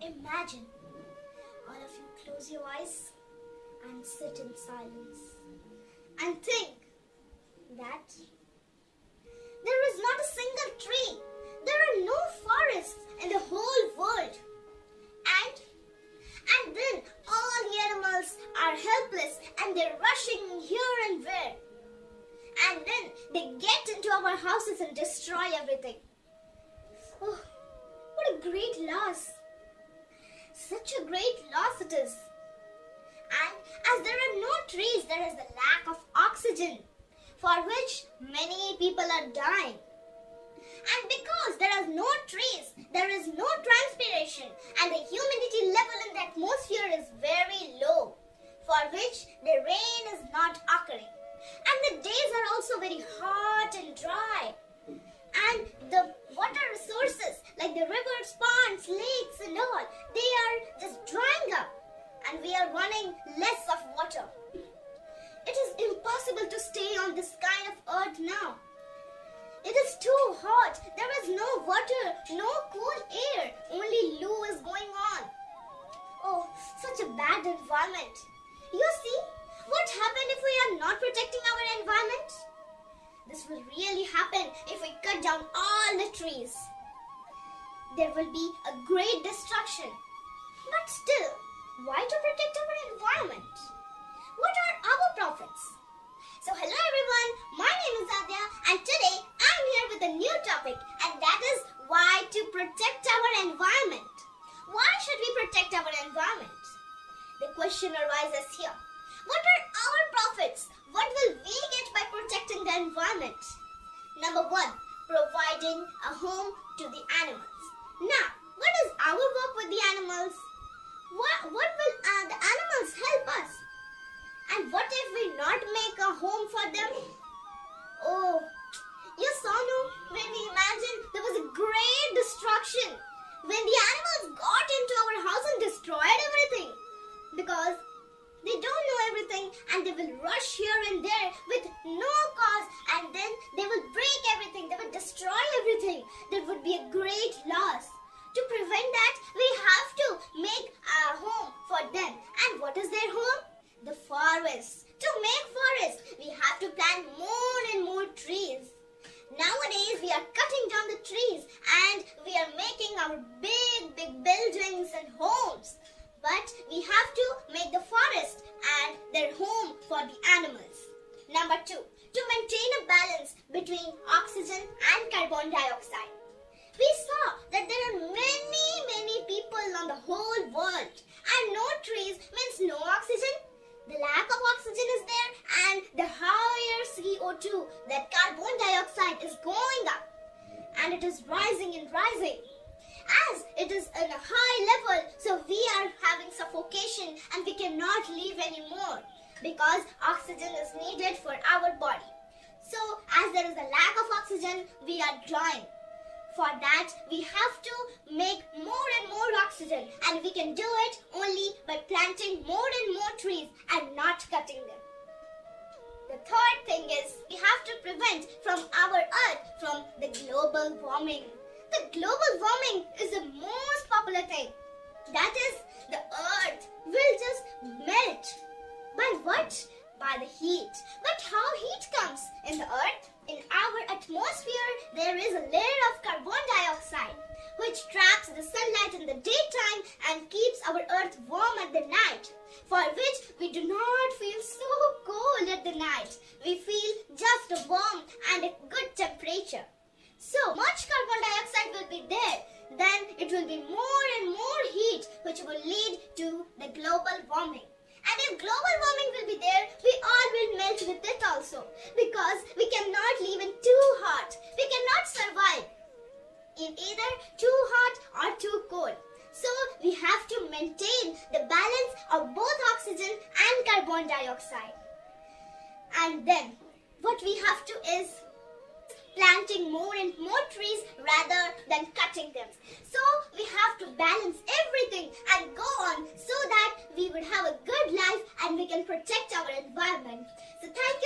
Imagine, all of you close your eyes and sit in silence and think that there is not a single tree, there are no forests in the whole world, and then all the animals are helpless and they're rushing here and there, and then they get into our houses and destroy everything. Oh, what a great loss! Such a great loss it is. And as there are no trees, there is the lack of oxygen, for which many people are dying. And because there are no trees, there is no transpiration, and the humidity level in the atmosphere is very low, for which the rain is not occurring. And the days are also very hot and dry. And the water resources like the rivers, ponds, lakes and all, they are just drying up, and we are running less of water. It is impossible to stay on this kind of earth now. It is too hot. There is no water, no cool air. Only loo is going on. Oh, such a bad environment. You see, what happened if we are not protecting our environment? This will really happen if we cut down all the trees. There will be a great destruction. But still, why to protect our environment? What are our profits? So hello everyone, my name is Adya, and today I'm here with a new topic, and that is why to protect our environment. Why should we protect our environment? The question arises here. What are our profits? What will we get by protecting the environment? Number 1, providing a home to the animals. Now, what is our work with the animals? What will the animals help us? And what if we not make a home for them? Oh, you saw, no? When we imagined there was a great destruction. When the animals got into our house and destroyed everything. Because they don't know everything, and they will rush here and there with no cause, and then they will break everything, they will destroy everything. That would be a great loss. To prevent that, we have to make a home for them. And what is their home? The forest. To make forests, we have to plant more and more trees. Nowadays, we are cutting down the trees and we are making our big buildings and homes. But we have to make the forest and their home for the animals. Number 2, to maintain a balance between oxygen and carbon dioxide. We saw that there are many people on the whole world, and no trees means no oxygen. The lack of oxygen is there, and the higher CO2, that carbon dioxide, is going up, and it is rising and rising. As it is in a high level, so we are having suffocation and we cannot live anymore because oxygen is needed for our body. So as there is a lack of oxygen, we are dying. For that, we have to make more and more oxygen, and we can do it only by planting more and more trees and not cutting them. The third thing is we have to prevent from our earth from the global warming. The global warming is the most popular thing. That is, the earth will just melt. By what? By the heat. But how heat comes in the earth? In our atmosphere, there is a layer of carbon dioxide which traps the sunlight in the daytime and keeps our earth warm at the night, for which we do not feel so cold at the night. We feel just a warm and a good temperature. So much carbon dioxide will be there, then it will be more and more heat which will lead to the global warming. And if global warming will be there, we all will melt with it also, because we cannot live in too hot. We cannot survive in either too hot or too cold. So we have to maintain the balance of both oxygen and carbon dioxide. And then what we have to is planting more and more trees rather than cutting them. So we have to balance everything and go on so that we would have a good life and we can protect our environment. So thank you.